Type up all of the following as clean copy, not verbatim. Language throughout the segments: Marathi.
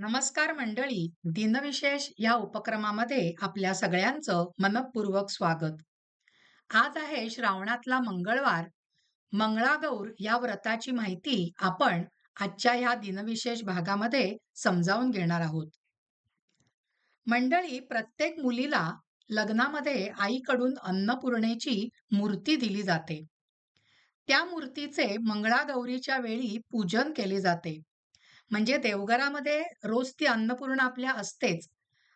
नमस्कार मंडळी. दिनविशेष या उपक्रमामध्ये आपल्या सगळ्यांचं मनःपूर्वक स्वागत. आज आहे श्रावणातला मंगळवार. मंगळागौर या व्रताची माहिती आपण आजच्या ह्या दिनविशेष भागामध्ये समजावून घेणार आहोत. मंडळी, प्रत्येक मुलीला लग्नामध्ये आईकडून अन्नपूर्णेची मूर्ती दिली जाते. त्या मूर्तीचे मंगळागौरीच्या वेळी पूजन केले जाते. म्हणजे देवघरामध्ये रोज ती अन्नपूर्णा आपल्या असतेच.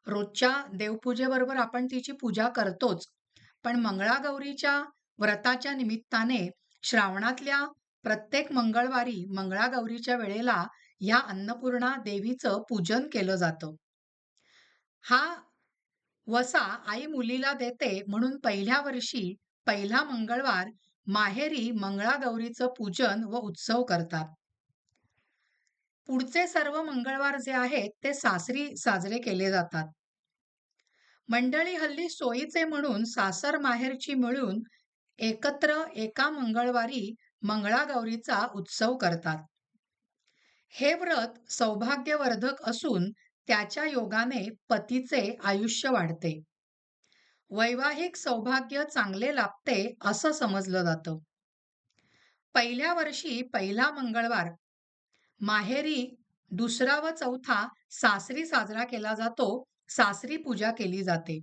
रोजच्या देवपूजेबरोबर आपण तिची पूजा करतोच. पण मंगळागौरीच्या व्रताच्या निमित्ताने श्रावणातल्या प्रत्येक मंगळवारी मंगळागौरीच्या वेळेला या अन्नपूर्णा देवीचं पूजन केलं जातं. हा वसा आई मुलीला देते म्हणून पहिल्या वर्षी पहिला मंगळवार माहेरी मंगळागौरीचं पूजन व उत्सव करतात. पुढचे सर्व मंगळवार जे आहेत ते सासरी साजरे केले जातात. मंडळी, हल्ली सोयीचे म्हणून सासर माहेरची मिळून एकत्र एका मंगळवारी मंगळागौरीचा उत्सव करतात. हे व्रत सौभाग्यवर्धक असून त्याच्या योगाने पतीचे आयुष्य वाढते. वैवाहिक सौभाग्य चांगले लाभते असं समजलं जातं. पहिल्या वर्षी पहिला मंगळवार माहेरी, दुसरा व चौथा सासरी साजरा केला जातो. सासरी पूजा केली जाते.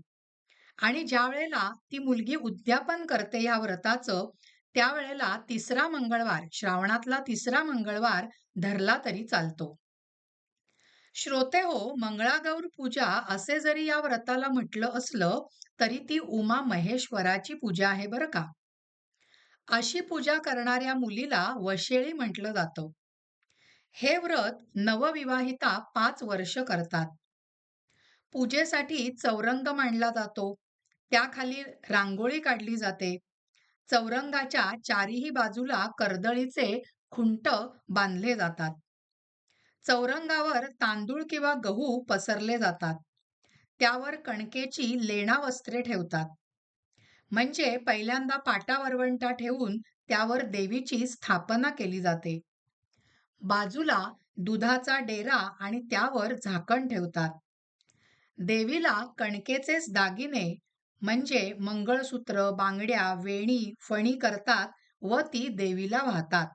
आणि ज्या वेळेला ती मुलगी उद्यापन करते या व्रताचं, त्यावेळेला तिसरा मंगळवार, श्रावणातला तिसरा मंगळवार धरला तरी चालतो. श्रोते हो, मंगळागौर पूजा असे जरी या व्रताला म्हटलं असलं तरी ती उमा महेश्वराची पूजा आहे बरं का. अशी पूजा करणाऱ्या मुलीला वशेळी म्हटलं जातं. हे व्रत नवविवाहिता 5 वर्ष करतात. पूजेसाठी चौरंग मांडला जातो. त्याखाली रांगोळी काढली जाते. चौरंगाच्या चारीही बाजूला कर्दळीचे खुंट बांधले जातात. चौरंगावर तांदूळ किंवा गहू पसरले जातात. त्यावर कणकेची लेणा वस्त्रे ठेवतात. म्हणजे पहिल्यांदा पाटा वरवंटा ठेवून त्यावर देवीची स्थापना केली जाते. बाजूला दुधाचा डेरा आणि त्यावर झाकण ठेवतात. देवीला कणकेचेच दागिने म्हणजे मंगळसूत्र, बांगड्या, वेणी, फणी करतात व ती देवीला वाहतात.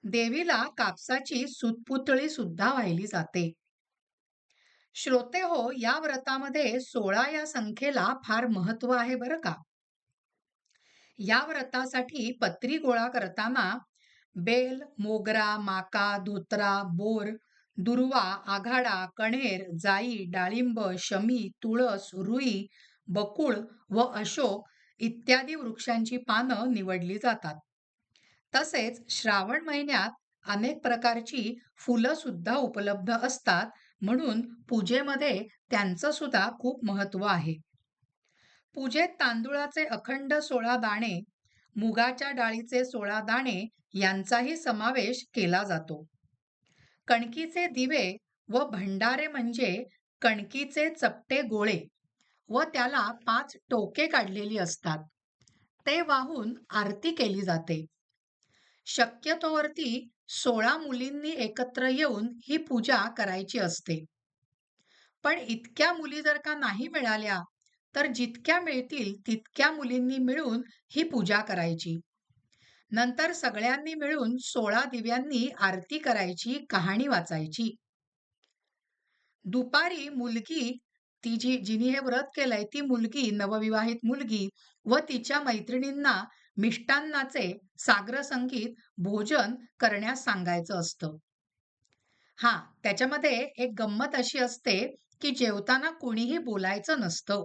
देवीला कापसाची सूतपुतळी सुद्धा वाहिली जाते. श्रोते हो, या व्रतामध्ये 16 या संख्येला फार महत्व आहे बरं का. या व्रतासाठी पत्री गोळा करताना बेल, मोगरा, माका, धोत्रा, बोर, दुर्वा, आघाडा, कण्हेर, जाई, डाळिंब, शमी, तुळस, रुई, बकुळ व अशोक इत्यादी वृक्षांची पानं निवडली जातात. तसेच श्रावण महिन्यात अनेक प्रकारची फुलं सुद्धा उपलब्ध असतात, म्हणून पूजेमध्ये त्यांचं सुद्धा खूप महत्व आहे. पूजेत तांदुळाचे अखंड 16 दाणे, मुगाच्या डाळीचे 16 दाणे यांचाही समावेश केला जातो. कणकीचे दिवे व भंडारे म्हणजे कणकीचे चपटे गोळे व त्याला 5 टोके काढलेली असतात. ते वाहून आरती केली जाते. शक्यतोवरती 16 मुलींनी एकत्र येऊन ही पूजा करायची असते. पण इतक्या मुली जर का नाही मिळाल्या, तर जितक्या मिळतील तितक्या मुलींनी मिळून ही पूजा करायची. नंतर सगळ्यांनी मिळून 16 दिव्यांनी आरती करायची, कहाणी वाचायची. दुपारी मुलगी, जिने हे व्रत केलंय ती मुलगी, नवविवाहित मुलगी व तिच्या मैत्रिणींना मिष्टान्नाचे साग्र संगीत भोजन करण्यास सांगायचं असतं. त्याच्यामध्ये एक गंमत अशी असते की जेवताना कोणीही बोलायचं नसतं.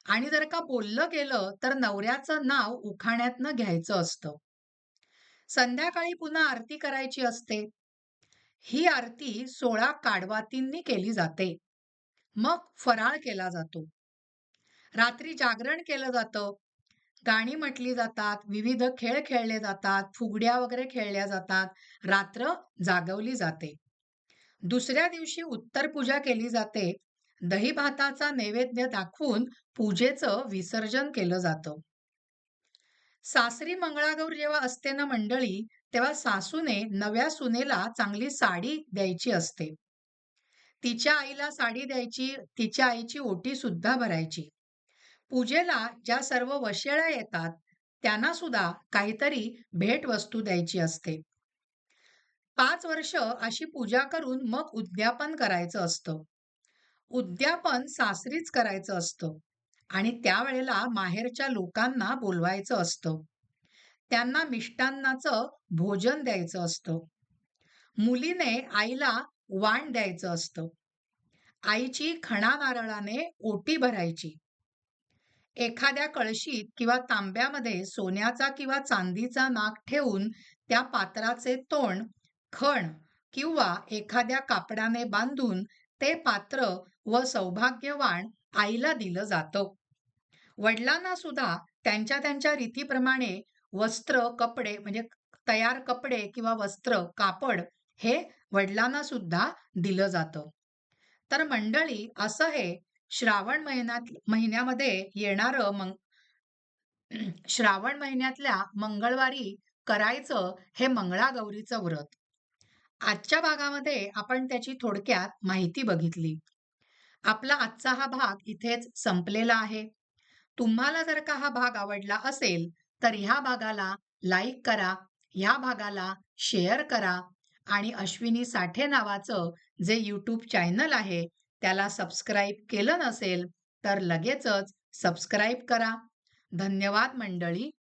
आणि जर का बोललं गेलं तर नवऱ्याचं नाव उखाण्यातनं घ्यायचं असतं. संध्याकाळी पुन्हा आरती करायची असते. ही आरती 16 काडवातींनी केली जाते. मग फराळ केला जातो. रात्री जागरण केलं जातं. गाणी म्हटली जातात, विविध खेळ खेळले जातात, फुगड्या वगैरे खेळल्या जातात, रात्र जागवली जाते. दुसऱ्या दिवशी उत्तर पूजा केली जाते. दही भाताचा नैवेद्य दाखवून पूजेचं विसर्जन केलं जातं. सासरी मंगळागौर जेव्हा असते ना मंडळी, तेव्हा सासूने नव्या सुनेला चांगली साडी द्यायची असते. तिच्या आईला साडी द्यायची, तिच्या आईची ओटी सुद्धा भरायची. पूजेला ज्या सर्व वशेळ्या येतात, त्यांना सुद्धा काहीतरी भेटवस्तू द्यायची असते. 5 वर्ष अशी पूजा करून मग उद्यापन करायचं असतं. उद्यापन सासरीच करायचं असतं आणि त्यावेळेला माहेरच्या लोकांना बोलवायचं असतं. त्यांना मिष्टान्नाचं भोजन द्यायचं असतं. मुलीने आईला वाण द्यायचं असतं. आईची खणा नारळाने ओटी भरायची. एखाद्या कळशीत किंवा तांब्यामध्ये सोन्याचा किंवा चांदीचा नाग ठेवून त्या पात्राचे तोंड खण किंवा एखाद्या कापडाने बांधून ते पात्र व सौभाग्यवान आईला दिलं जातं. वडिलांना सुद्धा त्यांच्या त्यांच्या रीतीप्रमाणे वस्त्र, कपडे म्हणजे तयार कपडे किंवा वस्त्र, कापड हे वडिलांना सुद्धा दिलं जातं. तर मंडळी असं हे श्रावण महिन्यामध्ये येणारं श्रावण महिन्यातल्या मंगळवारी करायचं हे मंगळागौरीचं व्रत. आजच्या भागामध्ये आपण त्याची थोडक्यात माहिती बघितली. आपला आजचा हा भाग इथेच संपलेला आहे. तुम्हाला जर का हा भाग आवडला असेल, तर ह्या भागाला लाईक करा, ह्या भागाला शेअर करा आणि अश्विनी साठे नावाचं जे YouTube चॅनल आहे, त्याला सबस्क्राईब केलं नसेल, तर लगेचच सबस्क्राईब करा. धन्यवाद मंडळी.